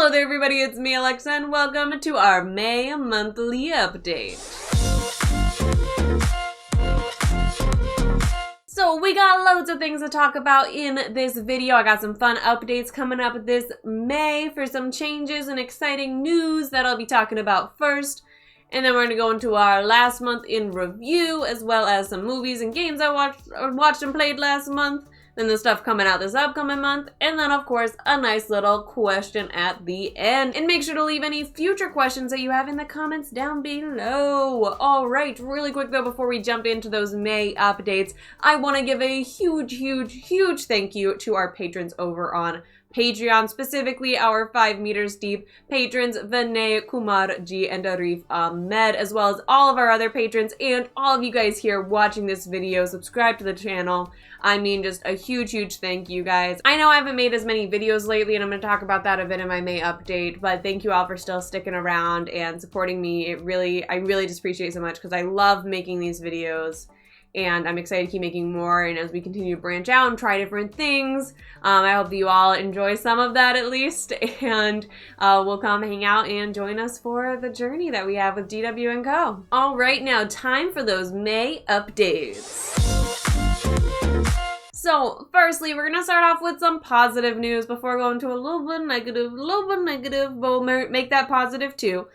Hello there everybody, it's me Alexa and welcome to our May monthly update. So we got loads of things to talk about in this video. I got some fun updates coming up this May for some changes and exciting news that I'll be talking about first. And then we're going to go into our last month in review, as well as some movies and games I watched and played last month. Then the stuff coming out this upcoming month, and then of course a nice little question at the end. And make sure to leave any future questions that you have in the comments down below. Alright, really quick though before we jump into those May updates, I want to give a huge thank you to our patrons over on Patreon, specifically our 5 meters deep patrons Vinay, Kumar, G, and Arif Ahmed, as well as all of our other patrons and all of you guys here watching this video. Subscribe to the channel. I mean, just a huge thank you guys. I know I haven't made as many videos lately, and I'm going to talk about that a bit in my May update, but thank you all for still sticking around and supporting me. I really just appreciate it so much because I love making these videos. And I'm excited to keep making more, and as we continue to branch out and try different things, I hope that you all enjoy some of that at least, and will come hang out and join us for the journey that we have with GW&CO. All right, now time for those May updates. So, firstly, we're gonna start off with some positive news before going to a little bit negative, but we'll make that positive too.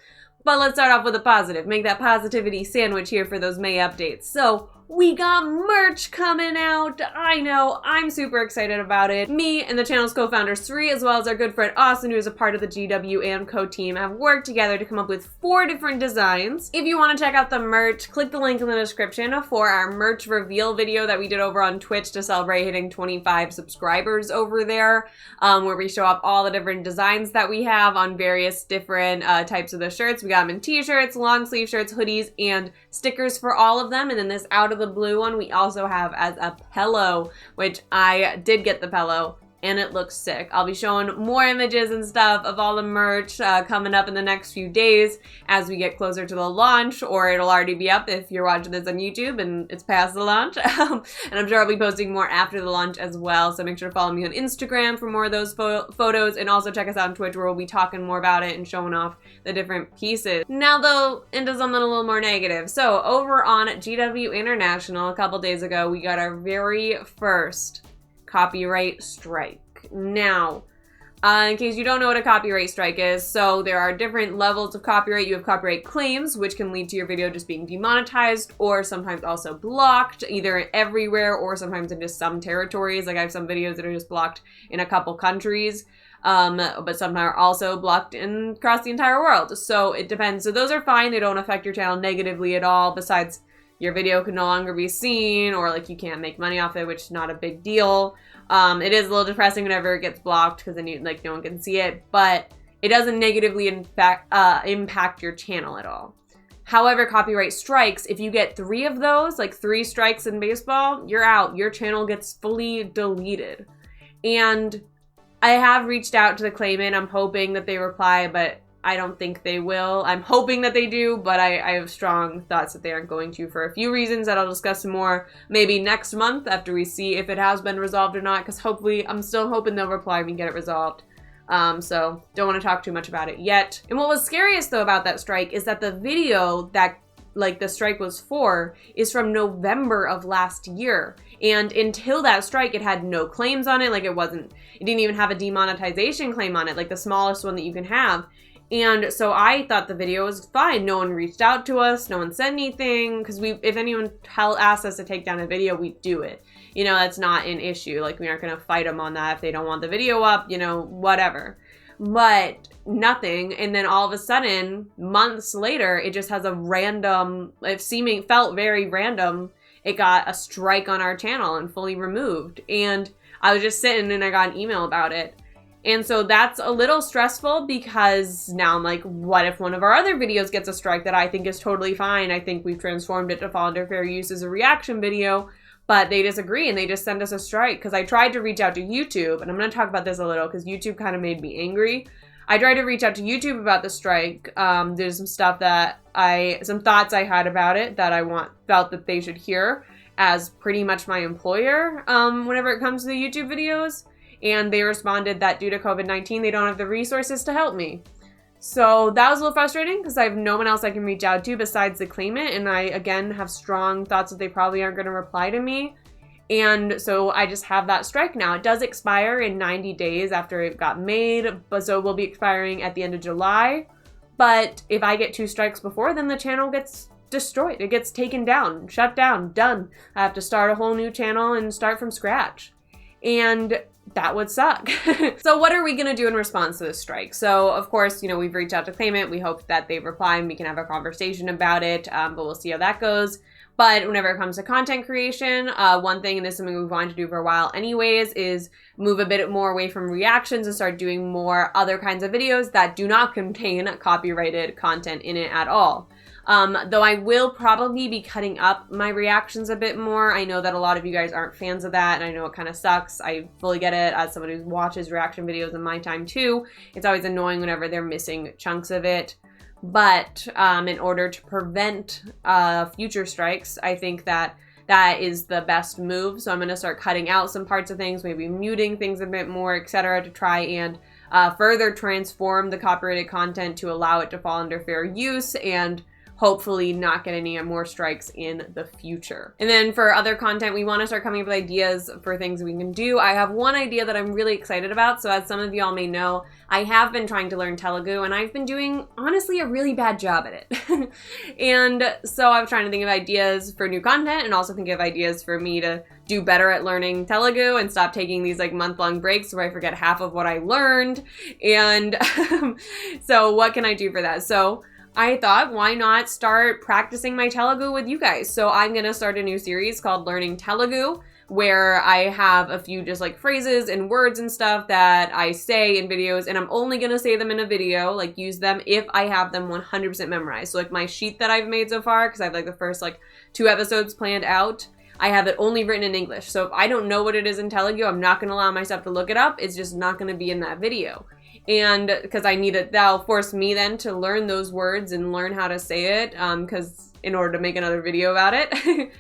But let's start off with a positive. Make that positivity sandwich here for those May updates. So, we got merch coming out. I know, I'm super excited about it. Me and the channel's co-founders Sri, as well as our good friend Austin, who is a part of the GW&CO team, have worked together to come up with 4 different designs. If you want to check out the merch, click the link in the description for our merch reveal video that we did over on Twitch to celebrate hitting 25 subscribers over there, where we show off all the different designs that we have on various different types of the shirts. We got them in t-shirts, long sleeve shirts, hoodies, and stickers for all of them. And then this out of the blue one we also have as a pillow, which I did get the pillow and it looks sick. I'll be showing more images and stuff of all the merch coming up in the next few days as we get closer to the launch, or it'll already be up if you're watching this on YouTube and it's past the launch. And I'm sure I'll be posting more after the launch as well, so make sure to follow me on Instagram for more of those photos, and also check us out on Twitch where we'll be talking more about it and showing off the different pieces. Now though, into something a little more negative. So over on GW International a couple days ago, we got our very first copyright strike. Now, in case you don't know what a copyright strike is, so there are different levels of copyright. You have copyright claims, which can lead to your video just being demonetized or sometimes also blocked, either everywhere or sometimes in just some territories. Like I have some videos that are just blocked in a couple countries, but some are also blocked across the entire world. So it depends. So those are fine. They don't affect your channel negatively at all, besides your video can no longer be seen, or like you can't make money off it, which is not a big deal. It is a little depressing whenever it gets blocked because then no one can see it, but it doesn't negatively impact your channel at all. However, copyright strikes, if you get 3 of those, like 3 strikes in baseball, you're out. Your channel gets fully deleted. And I have reached out to the claimant. I'm hoping that they reply, but I don't think they will. I'm hoping that they do, but I have strong thoughts that they aren't going to, for a few reasons that I'll discuss more maybe next month after we see if it has been resolved or not, because hopefully, I'm still hoping they'll reply and we get it resolved. So don't want to talk too much about it yet. And what was scariest though about that strike is that the video that the strike was for is from November of last year. And until that strike, it had no claims on it. It didn't even have a demonetization claim on it, like the smallest one that you can have. And so I thought the video was fine. No one reached out to us. No one said anything. Because if anyone asked us to take down a video, we do it. You know, that's not an issue. Like, we aren't going to fight them on that if they don't want the video up, you know, whatever. But nothing. And then all of a sudden, months later, it just has a random, felt very random. It got a strike on our channel and fully removed. And I was just sitting and I got an email about it. And so that's a little stressful because now I'm like, what if one of our other videos gets a strike that I think is totally fine? I think we've transformed it to fall under fair use as a reaction video, but they disagree and they just send us a strike. Because I tried to reach out to YouTube, and I'm going to talk about this a little because YouTube kind of made me angry. I tried to reach out to YouTube about the strike. There's some stuff that some thoughts I had about it that I felt that they should hear as pretty much my employer whenever it comes to the YouTube videos. and they responded that due to COVID-19, they don't have the resources to help me. So that was a little frustrating because I have no one else I can reach out to besides the claimant, and I, again, have strong thoughts that they probably aren't going to reply to me. And so I just have that strike now. It does expire in 90 days after it got made, but so it will be expiring at the end of July. But if I get 2 strikes before, then the channel gets destroyed. It gets taken down, shut down, done. I have to start a whole new channel and start from scratch. And that would suck. So what are we gonna do in response to this strike? So of course, you know, we've reached out to claimant. We hope that they reply and we can have a conversation about it, but we'll see how that goes. But whenever it comes to content creation, one thing, and this is something we've wanted to do for a while anyways, is move a bit more away from reactions and start doing more other kinds of videos that do not contain copyrighted content in it at all. Though I will probably be cutting up my reactions a bit more. I know that a lot of you guys aren't fans of that, and I know it kind of sucks. I fully get it as someone who watches reaction videos in my time too. It's always annoying whenever they're missing chunks of it. But in order to prevent future strikes, I think that is the best move. So I'm going to start cutting out some parts of things, maybe muting things a bit more, etc., to try and further transform the copyrighted content to allow it to fall under fair use and hopefully not get any more strikes in the future. And then for other content, we want to start coming up with ideas for things we can do. I have one idea that I'm really excited about. So as some of y'all may know, I have been trying to learn Telugu, and I've been doing, honestly, a really bad job at it. And so I'm trying to think of ideas for new content and also think of ideas for me to do better at learning Telugu and stop taking these like month-long breaks where I forget half of what I learned. And so what can I do for that? So I thought, why not start practicing my Telugu with you guys? So I'm gonna start a new series called Learning Telugu, where I have a few just like phrases and words and stuff that I say in videos, and I'm only gonna say them in a video, like use them if I have them 100% memorized. So like my sheet that I've made so far, because I have like the first like 2 episodes planned out, I have it only written in English. So if I don't know what it is in Telugu, I'm not gonna allow myself to look it up. It's just not gonna be in that video. And because I need it, that'll force me then to learn those words and learn how to say it, because in order to make another video about it.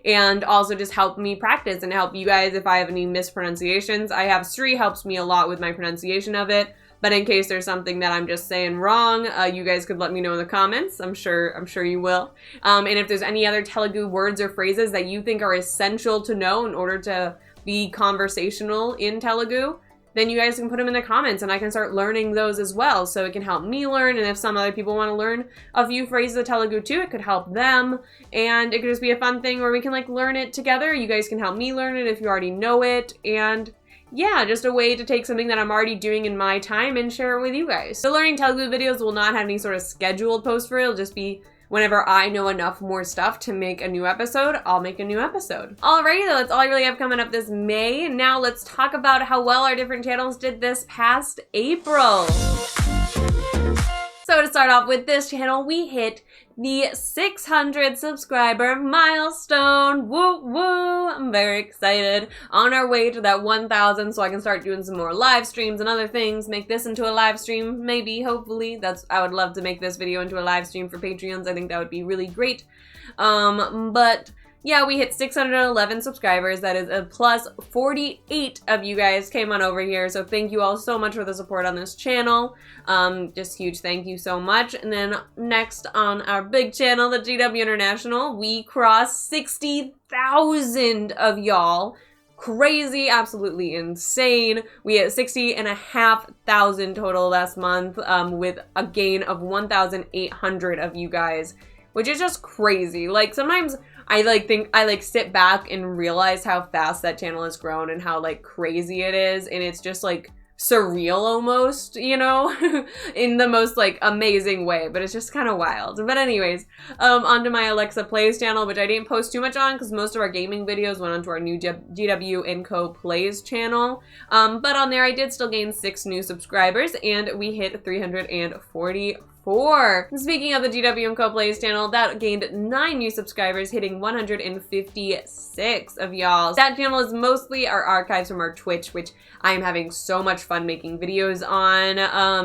And also just help me practice and help you guys if I have any mispronunciations. I have Sri helps me a lot with my pronunciation of it, but in case there's something that I'm just saying wrong, you guys could let me know in the comments. I'm sure you will. And if there's any other Telugu words or phrases that you think are essential to know in order to be conversational in Telugu, then you guys can put them in the comments and I can start learning those as well. So it can help me learn, and if some other people want to learn a few phrases of Telugu too, it could help them. And it could just be a fun thing where we can like learn it together. You guys can help me learn it if you already know it. And yeah, just a way to take something that I'm already doing in my time and share it with you guys. The Learning Telugu videos will not have any sort of scheduled post for it. It'll just be whenever I know enough more stuff to make a new episode, I'll make a new episode. Alrighty though, that's all I really have coming up this May. Now let's talk about how well our different channels did this past April. So to start off with this channel, we hit the 600 subscriber milestone. Woo woo! I'm very excited. On our way to that 1,000 so I can start doing some more live streams and other things. Make this into a live stream, maybe, hopefully. I would love to make this video into a live stream for Patreons. I think that would be really great. But yeah, we hit 611 subscribers. That is a plus 48 of you guys came on over here. So thank you all so much for the support on this channel. Just huge thank you so much. And then next on our big channel, the GW International, we crossed 60,000 of y'all. Crazy, absolutely insane. We hit 60,500 total last month, with a gain of 1,800 of you guys, which is just crazy. Like sometimes I sit back and realize how fast that channel has grown and how like crazy it is, and it's just like surreal almost, you know, in the most like amazing way, but it's just kind of wild. But anyways, onto my Alexa Plays channel, which I didn't post too much on because most of our gaming videos went onto our new GW&CO Plays channel. But on there I did still gain 6 new subscribers, and we hit 344. Speaking of the GW&CO Plays channel, that gained 9 new subscribers, hitting 156 of y'all. That channel is mostly our archives from our Twitch, which I am having so much fun making videos on.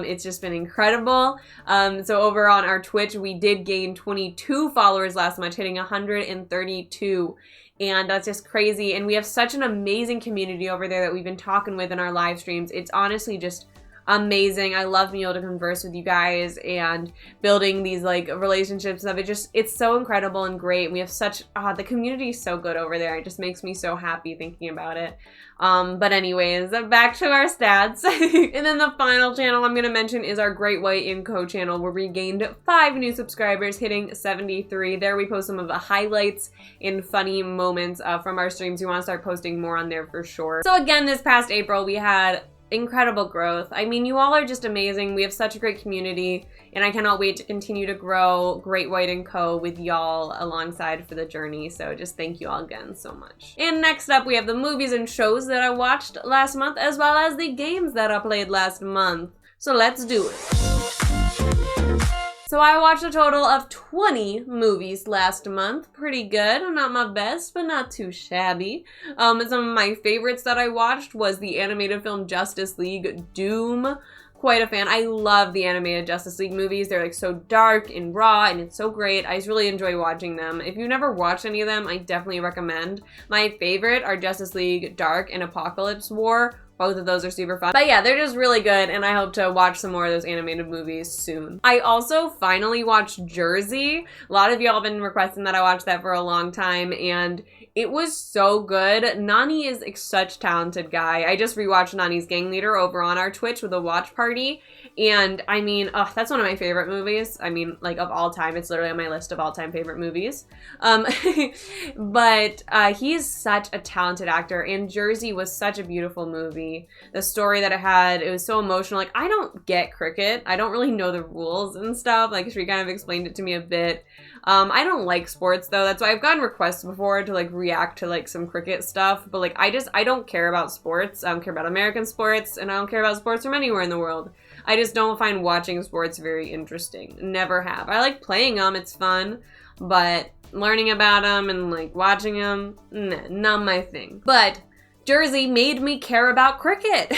It's just been incredible. So over on our Twitch, we did gain 22 followers last month, hitting 132. And that's just crazy. And we have such an amazing community over there that we've been talking with in our live streams. It's honestly just amazing. I love being able to converse with you guys and building these like relationships of it. It's so incredible and great. We have such the community is so good over there. It just makes me so happy thinking about it. But anyways, back to our stats. And then the final channel I'm gonna mention is our GW&CO channel, where we gained 5 new subscribers, hitting 73. There we post some of the highlights and funny moments from our streams. We want to start posting more on there for sure. So again, this past April we had incredible growth. I mean, you all are just amazing. We have such a great community, and I cannot wait to continue to grow GW&CO with y'all alongside for the journey. So just thank you all again so much. And next up, we have the movies and shows that I watched last month, as well as the games that I played last month. So let's do it. So I watched a total of 20 movies last month. Pretty good. Not my best, but not too shabby. Some of my favorites that I watched was the animated film Justice League Doom. Quite a fan. I love the animated Justice League movies. They're like so dark and raw, and it's so great. I just really enjoy watching them. If you've never watched any of them, I definitely recommend. My favorite are Justice League Dark and Apocalypse War. Both of those are super fun. But yeah, they're just really good, and I hope to watch some more of those animated movies soon. I also finally watched Jersey. A lot of y'all have been requesting that I watch that for a long time, and it was so good. Nani is such a talented guy. I just rewatched Nani's Gang Leader over on our Twitch with a watch party, and I mean, that's one of my favorite movies. I mean, like, of all time. It's literally on my list of all-time favorite movies. But he's such a talented actor, and Jersey was such a beautiful movie. The story that it had, it was so emotional. Like, I don't get cricket. I don't really know the rules and stuff. Like, she kind of explained it to me a bit. I don't like sports, though. That's why I've gotten requests before to, like, react to, like, some cricket stuff. But, like, I don't care about sports. I don't care about American sports, and I don't care about sports from anywhere in the world. I just don't find watching sports very interesting. Never have. I like playing them. It's fun. But learning about them and, like, watching them, nah, not my thing. But Jersey made me care about cricket.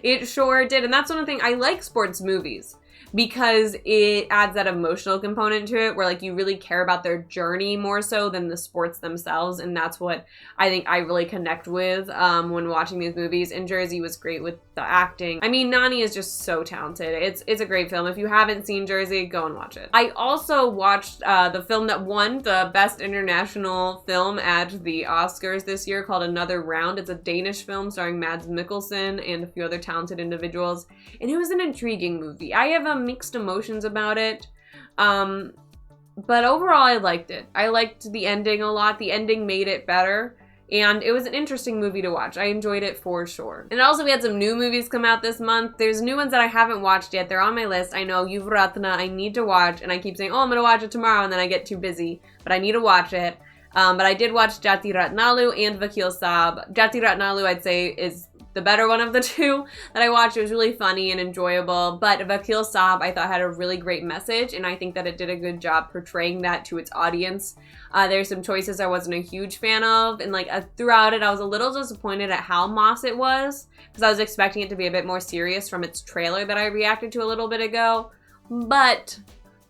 It sure did. And that's one of the things, I like sports movies because it adds that emotional component to it where like you really care about their journey more so than the sports themselves. And that's what I think I really connect with when watching these movies. And Jersey was great with the acting. I mean, Nani is just so talented. It's a great film. If you haven't seen Jersey, go and watch it. I also watched the film that won the Best International Film at the Oscars this year called Another Round. It's a Danish film starring Mads Mikkelsen and a few other talented individuals. And it was an intriguing movie. I have mixed emotions about it. But overall, I liked it. I liked the ending a lot. The ending made it better. And it was an interesting movie to watch. I enjoyed it for sure. And also we had some new movies come out this month. There's new ones that I haven't watched yet. They're on my list. I know Yuvratna I need to watch. And I keep saying, oh, I'm going to watch it tomorrow. And then I get too busy. But I need to watch it. But I did watch Jati Ratnalu and Vakil Saab. Jati Ratnalu, I'd say, is the better one of the two that I watched. It was really funny and enjoyable. But Vakil Saab, I thought, had a really great message. And I think that it did a good job portraying that to its audience. There's some choices I wasn't a huge fan of. And like throughout it, I was a little disappointed at how Moss it was. Because I was expecting it to be a bit more serious from its trailer that I reacted to a little bit ago. But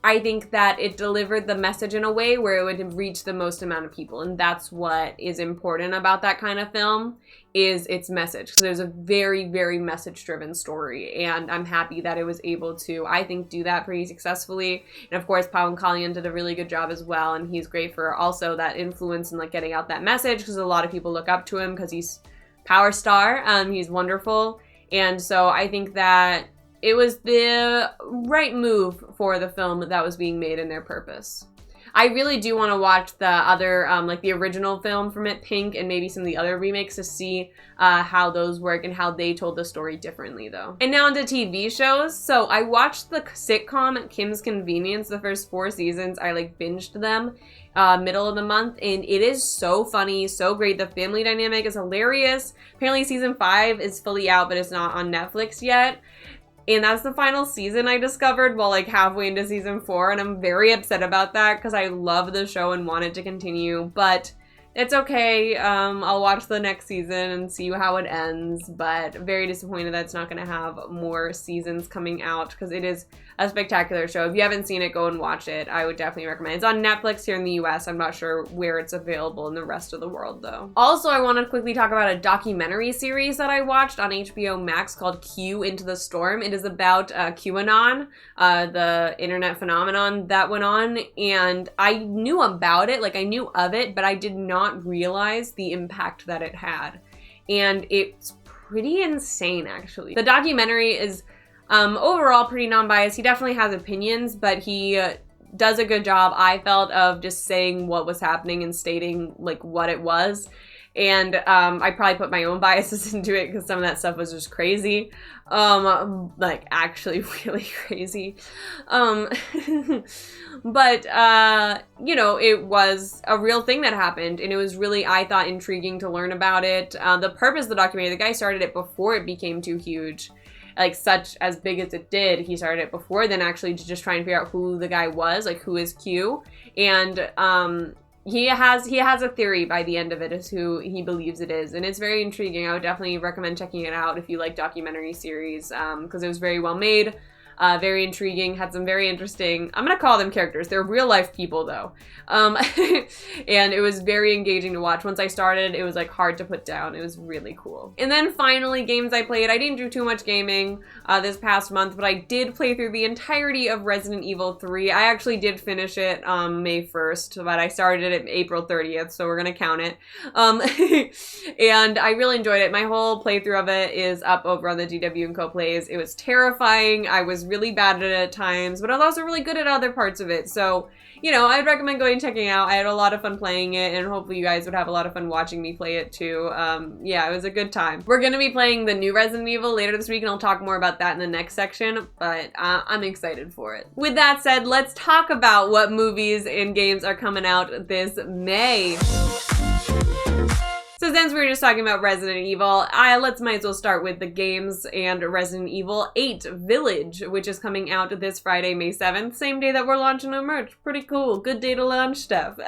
I think that it delivered the message in a way where it would reach the most amount of people. And that's what is important about that kind of film, is its message. So there's a very, very message-driven story. And I'm happy that it was able to, I think, do that pretty successfully. And of course, Pawan Kalyan did a really good job as well. And he's great for also that influence and like getting out that message, because a lot of people look up to him because he's power star. He's wonderful. And so I think that it was the right move for the film that was being made and their purpose. I really do want to watch the other, like the original film from it, Pink, and maybe some of the other remakes to see how those work and how they told the story differently, though. And now onto TV shows. So I watched the sitcom Kim's Convenience, the first 4 seasons. I like binged them middle of the month, and it is so funny, so great. The family dynamic is hilarious. Apparently season 5 is fully out, but it's not on Netflix yet. And that's the final season, I discovered, while like halfway into season 4. And I'm very upset about that because I love the show and want it to continue. But It's okay. I'll watch the next season and see how it ends, but very disappointed that it's not going to have more seasons coming out because it is a spectacular show. If you haven't seen it, go and watch it. I would definitely recommend it. It's on Netflix here in the US. I'm not sure where it's available in the rest of the world, though. Also, I want to quickly talk about a documentary series that I watched on HBO Max called Q Into the Storm. It is about QAnon, the internet phenomenon that went on, and I knew about it, like I knew of it, but I did not realize the impact that it had. And it's pretty insane, actually. The documentary is overall pretty non-biased. He definitely has opinions, but he does a good job, I felt, of just saying what was happening and stating like what it was. And I probably put my own biases into it because some of that stuff was just crazy. Like actually really crazy. But you know, it was a real thing that happened, and it was really, I thought, intriguing to learn about it. The purpose of the documentary, the guy started it before it became too huge. Like, such as big as it did, he started it before then, actually, to just try and figure out who the guy was, like who is Q. And he has a theory by the end of it as who he believes it is, and it's very intriguing. I would definitely recommend checking it out if you like documentary series, because it was very well made, very intriguing, had some very interesting, I'm gonna call them characters, they're real life people though, and it was very engaging to watch. Once I started, it was like hard to put down. It was really cool. And then finally, games I played. I didn't do too much gaming this past month, but I did play through the entirety of Resident Evil 3. I actually did finish it May 1st, but I started it April 30th, so we're gonna count it. And I really enjoyed it. My whole playthrough of it is up over on the GW&CO plays. It was terrifying. I was really bad at it at times, but I was also really good at other parts of it. So, you know, I'd recommend going and checking it out. I had a lot of fun playing it, and hopefully you guys would have a lot of fun watching me play it too. Yeah, it was a good time. We're gonna be playing the new Resident Evil later this week, and I'll talk more about that in the next section, but I'm excited for it. With that said, let's talk about what movies and games are coming out this May. So since we were just talking about Resident Evil, let's might as well start with the games and Resident Evil 8 Village, which is coming out this Friday, May 7th, same day that we're launching our merch. Pretty cool. Good day to launch stuff.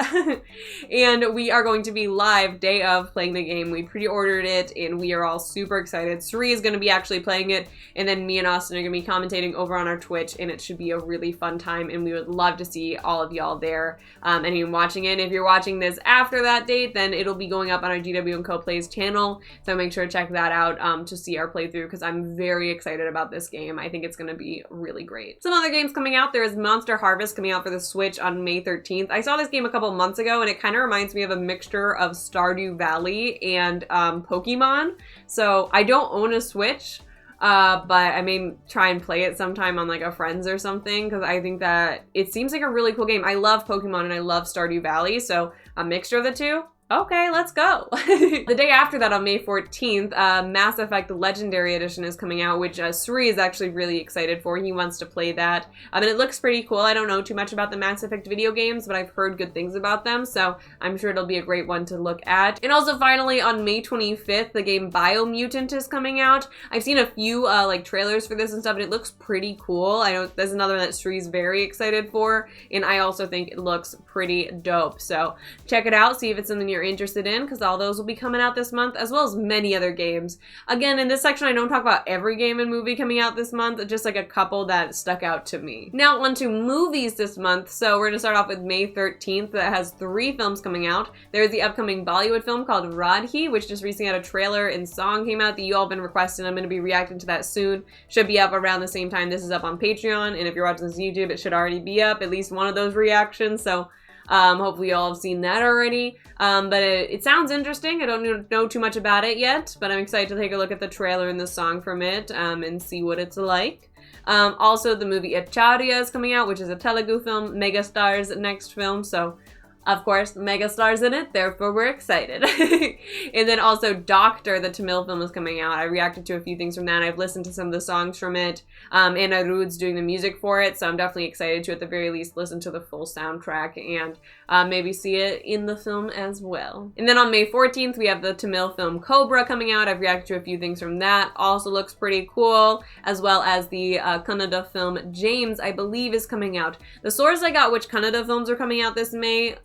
And we are going to be live day of playing the game. We pre-ordered it, and we are all super excited. Suri is going to be actually playing it, and then me and Austin are going to be commentating over on our Twitch, and it should be a really fun time, and we would love to see all of y'all there and even watching it. If you're watching this after that date, then it'll be going up on our GW&CO Plays channel, so make sure to check that out to see our playthrough, because I'm very excited about this game. I think it's going to be really great. Some other games coming out. There is Monster Harvest coming out for the Switch on May 13th. I saw this game a couple months ago, and it kind of reminds me of a mixture of Stardew Valley and Pokemon. So I don't own a Switch, but I may try and play it sometime on like a friend's or something, because I think that it seems like a really cool game. I love Pokemon and I love Stardew Valley, so a mixture of the two. Okay, let's go. The day after that, on May 14th, Mass Effect Legendary Edition is coming out, which Suri is actually really excited for. He wants to play that. And it looks pretty cool. I don't know too much about the Mass Effect video games, but I've heard good things about them, so I'm sure it'll be a great one to look at. And also, finally, on May 25th, the game Biomutant is coming out. I've seen a few like trailers for this and stuff, and it looks pretty cool. I know there's another one that Suri's very excited for, and I also think it looks pretty dope. So check it out, see if it's something you're interested in, because all those will be coming out this month, as well as many other games. Again, in this section, I don't talk about every game and movie coming out this month, just like a couple that stuck out to me. Now on to movies this month. So we're gonna start off with May 13th. That has 3 films coming out. There's the upcoming Bollywood film called Radhi, which just recently had a trailer and song came out that you all have been requesting. I'm gonna be reacting to that soon. Should be up around the same time this is up on Patreon, and if you're watching this on YouTube, it should already be up, at least one of those reactions. So hopefully you all have seen that already. But it sounds interesting. I don't know too much about it yet, but I'm excited to take a look at the trailer and the song from it and see what it's like. Also, the movie Acharya is coming out, which is a Telugu film, Megastar's next film, so of course, Megastar's in it, therefore we're excited. And then also Doctor, the Tamil film, is coming out. I reacted to a few things from that. I've listened to some of the songs from it. And Arud's doing the music for it, so I'm definitely excited to, at the very least, listen to the full soundtrack and maybe see it in the film as well. And then on May 14th, we have the Tamil film Cobra coming out. I've reacted to a few things from that. Also looks pretty cool, as well as the Kannada film James, I believe, is coming out. The source I got which Kannada films are coming out this May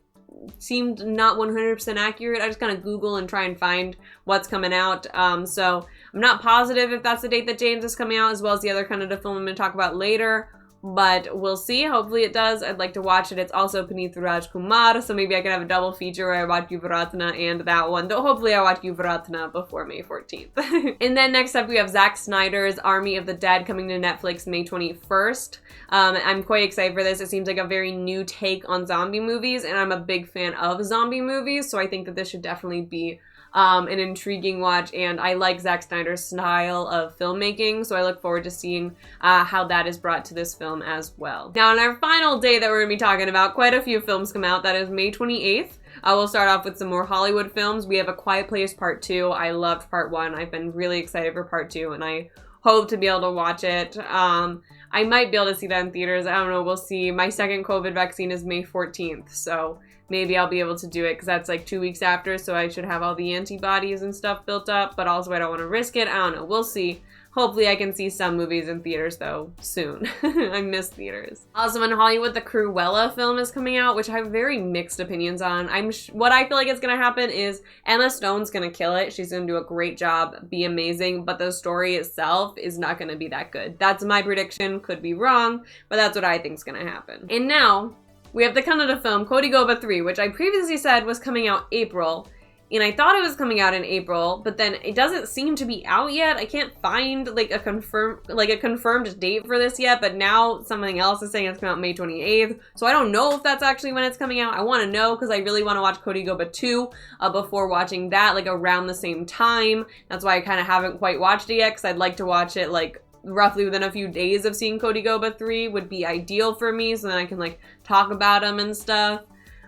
seemed not 100% accurate. I just kind of Google and try and find what's coming out. So I'm not positive if that's the date that James is coming out, as well as the other Kannada film I'm going to talk about later. But we'll see. Hopefully it does. I'd like to watch it. It's also Puneeth Rajkumar, so maybe I can have a double feature where I watch Yuvaratna and that one. Though hopefully I watch Yuvaratna before May 14th. And then next up we have Zack Snyder's Army of the Dead coming to Netflix May 21st. I'm quite excited for this. It seems like a very new take on zombie movies, and I'm a big fan of zombie movies, so I think that this should definitely be an intriguing watch, and I like Zack Snyder's style of filmmaking, so I look forward to seeing how that is brought to this film as well. Now, on our final day that we're going to be talking about, quite a few films come out. That is May 28th. We'll start off with some more Hollywood films. We have A Quiet Place Part 2. I loved Part 1. I've been really excited for Part 2, and I hope to be able to watch it. I might be able to see that in theaters. I don't know. We'll see. My second COVID vaccine is May 14th, so maybe I'll be able to do it because that's like 2 weeks after, so I should have all the antibodies and stuff built up, but also I don't want to risk it. I don't know. We'll see. Hopefully I can see some movies in theaters, though, soon. I miss theaters. Also in Hollywood, the Cruella film is coming out, which I have very mixed opinions on. What I feel like is going to happen is Emma Stone's going to kill it. She's going to do a great job, be amazing, but the story itself is not going to be that good. That's my prediction. Could be wrong, but that's what I think is going to happen. And now we have the Kannada film Kodigoba 3, which I previously said was coming out April. And I thought it was coming out in April, but then it doesn't seem to be out yet. I can't find like a confirmed date for this yet, but now something else is saying it's coming out May 28th. So I don't know if that's actually when it's coming out. I want to know because I really want to watch Kodigoba 2 before watching that, like around the same time. That's why I kind of haven't quite watched it yet, because I'd like to watch it like roughly within a few days of seeing Kodigoba 3 would be ideal for me, so then I can like talk about them and stuff.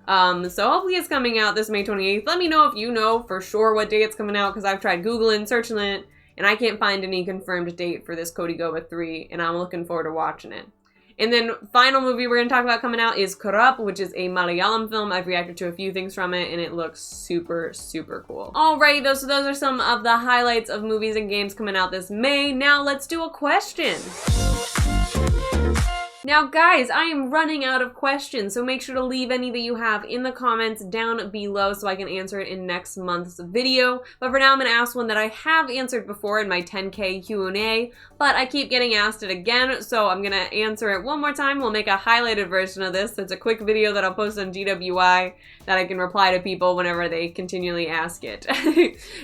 So hopefully it's coming out this May 28th. Let me know if you know for sure what day it's coming out, because I've tried Googling, searching it, and I can't find any confirmed date for this Kodigoba 3, and I'm looking forward to watching it. And then final movie we're going to talk about coming out is Corrupt, which is a Malayalam film. I've reacted to a few things from it, and it looks super, super cool. Alrighty, so those are some of the highlights of movies and games coming out this May. Now let's do a question. Now guys, I am running out of questions, so make sure to leave any that you have in the comments down below so I can answer it in next month's video. But for now, I'm going to ask one that I have answered before in my 10K Q&A, but I keep getting asked it again, so I'm going to answer it one more time. We'll make a highlighted version of this. It's a quick video that I'll post on GW&CO that I can reply to people whenever they continually ask it.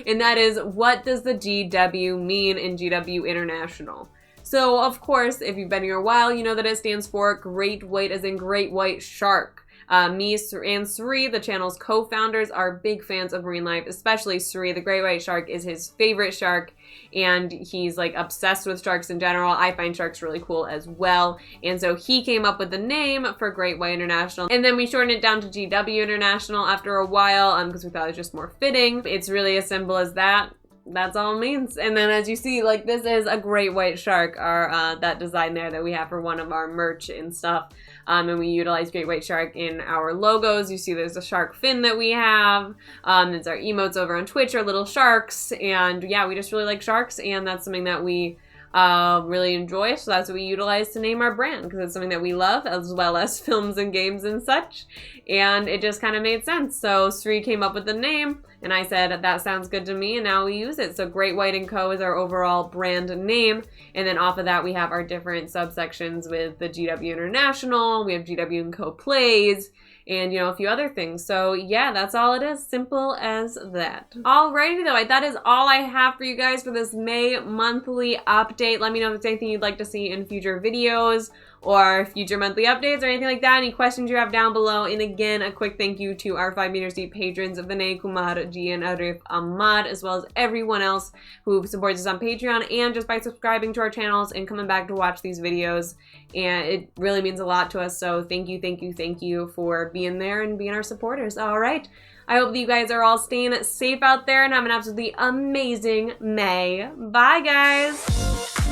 And that is, what does the GW mean in GW International? So, of course, if you've been here a while, you know that it stands for Great White, as in Great White Shark. Me and Sri, the channel's co-founders, are big fans of marine life, especially Sri. The Great White Shark is his favorite shark, and he's like obsessed with sharks in general. I find sharks really cool as well, and so he came up with the name for Great White International, and then we shortened it down to GW International after a while, because we thought it was just more fitting. It's really as simple as that. That's all it means. And then as you see, like, this is a great white shark, our that design there that we have for one of our merch and stuff. And we utilize great white shark in our logos. You see there's a shark fin that we have. It's our emotes over on Twitch, our little sharks. And yeah, we just really like sharks, and that's something that we really enjoy, so that's what we utilize to name our brand, because it's something that we love, as well as films and games and such, and it just kind of made sense. So Sri came up with the name, and I said, that sounds good to me, and now we use it. So Great White & Co. is our overall brand name, and then off of that we have our different subsections with the GW International, we have GW&CO Plays, and, you know, a few other things. So yeah, that's all it is. Simple as that. Alrighty though, that is all I have for you guys for this May monthly update. Let me know if there's anything you'd like to see in future videos or future monthly updates or anything like that. Any questions you have down below. And again, a quick thank you to our 5 meters deep patrons, Vinay, Kumar, Gian, Arif, Ahmad, as well as everyone else who supports us on Patreon and just by subscribing to our channels and coming back to watch these videos. And it really means a lot to us. So thank you, thank you, thank you for being there and being our supporters. All right. I hope that you guys are all staying safe out there and have an absolutely amazing May. Bye, guys.